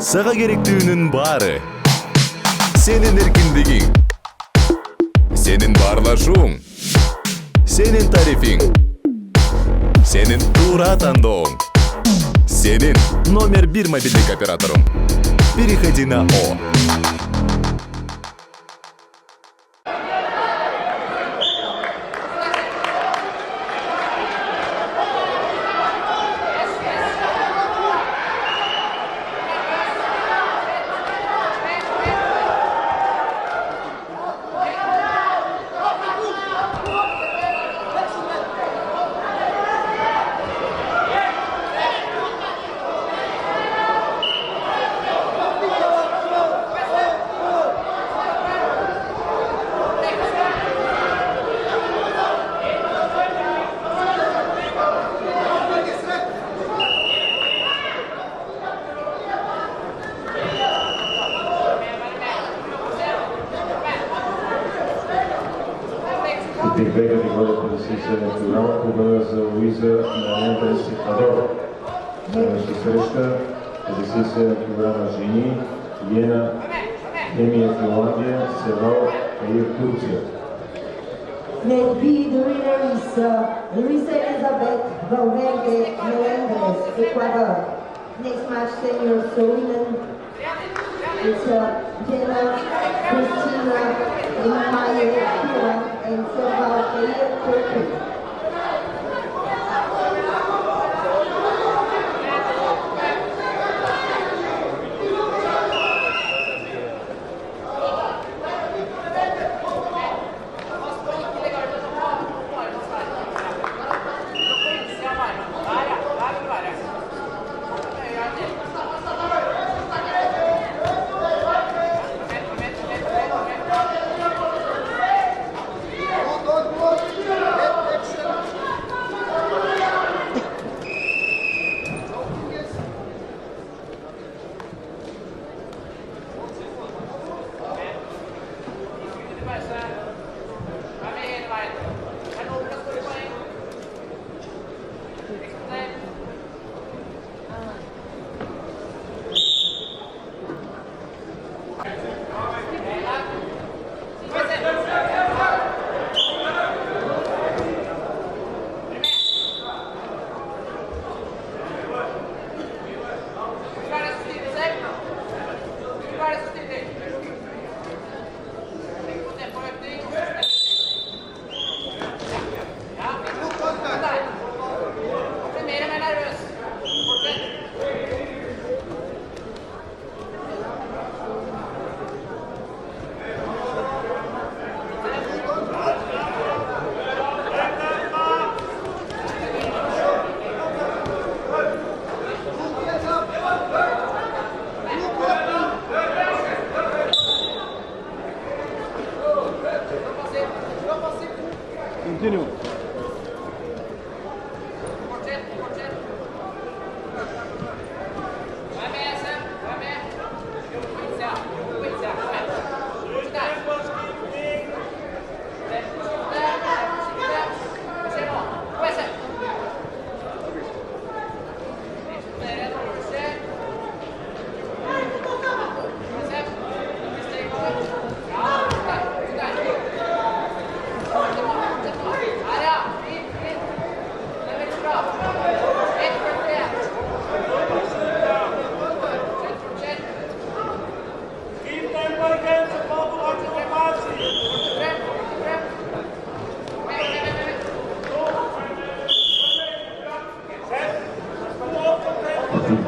Сага керектүүнүн баары сенин эркиндигиң, сенин баарлашууң, сенин тарифиң, сенин туура тандооң, сенин номер 1 мобилдик операторуң. Переходи на О. Две категории по десисия програма победа за Луиза Менендес Адор. Следваща среща по десисия програма жени Йена Хемия Финландия, Севал Каир Турция. Let be the winner is Luisa Elizabeth Valverde Melendres, Ecuador. Next match, senior women, it's Jena Cristina Immaye Iran and Seval Kayir Turkey. Continue.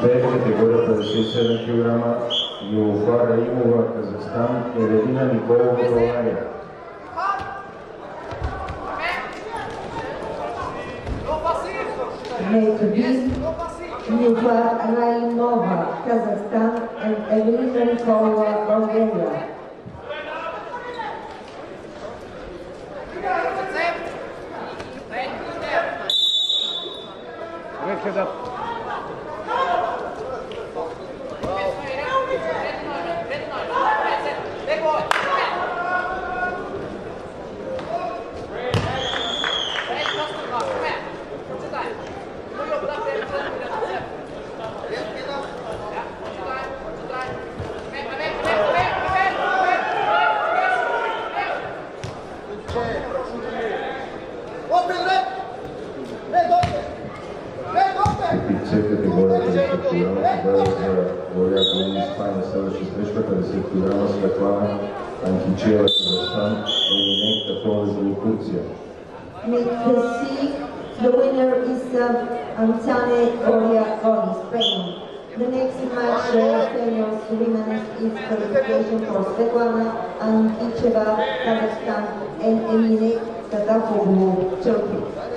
Две категория 57 кг Юлфа Раимова, Казахстан и Редина Николова, България. Next be Yufa Raimova, Kazakhstan and Evelina Nikolova, Bulgaria. Head up. програма победа за лауреат Луни Испания. Следваща среща 50 кг Светлана Анкичева Казахстан, Еминенка Толожи Турция. Mate C, the winner is Antane Oria Ori, Spain. The next match, seniors women's, is qualification for Svetlana Ankicheva, Kazakhstan, and Emine Tatapoglu, Turkey.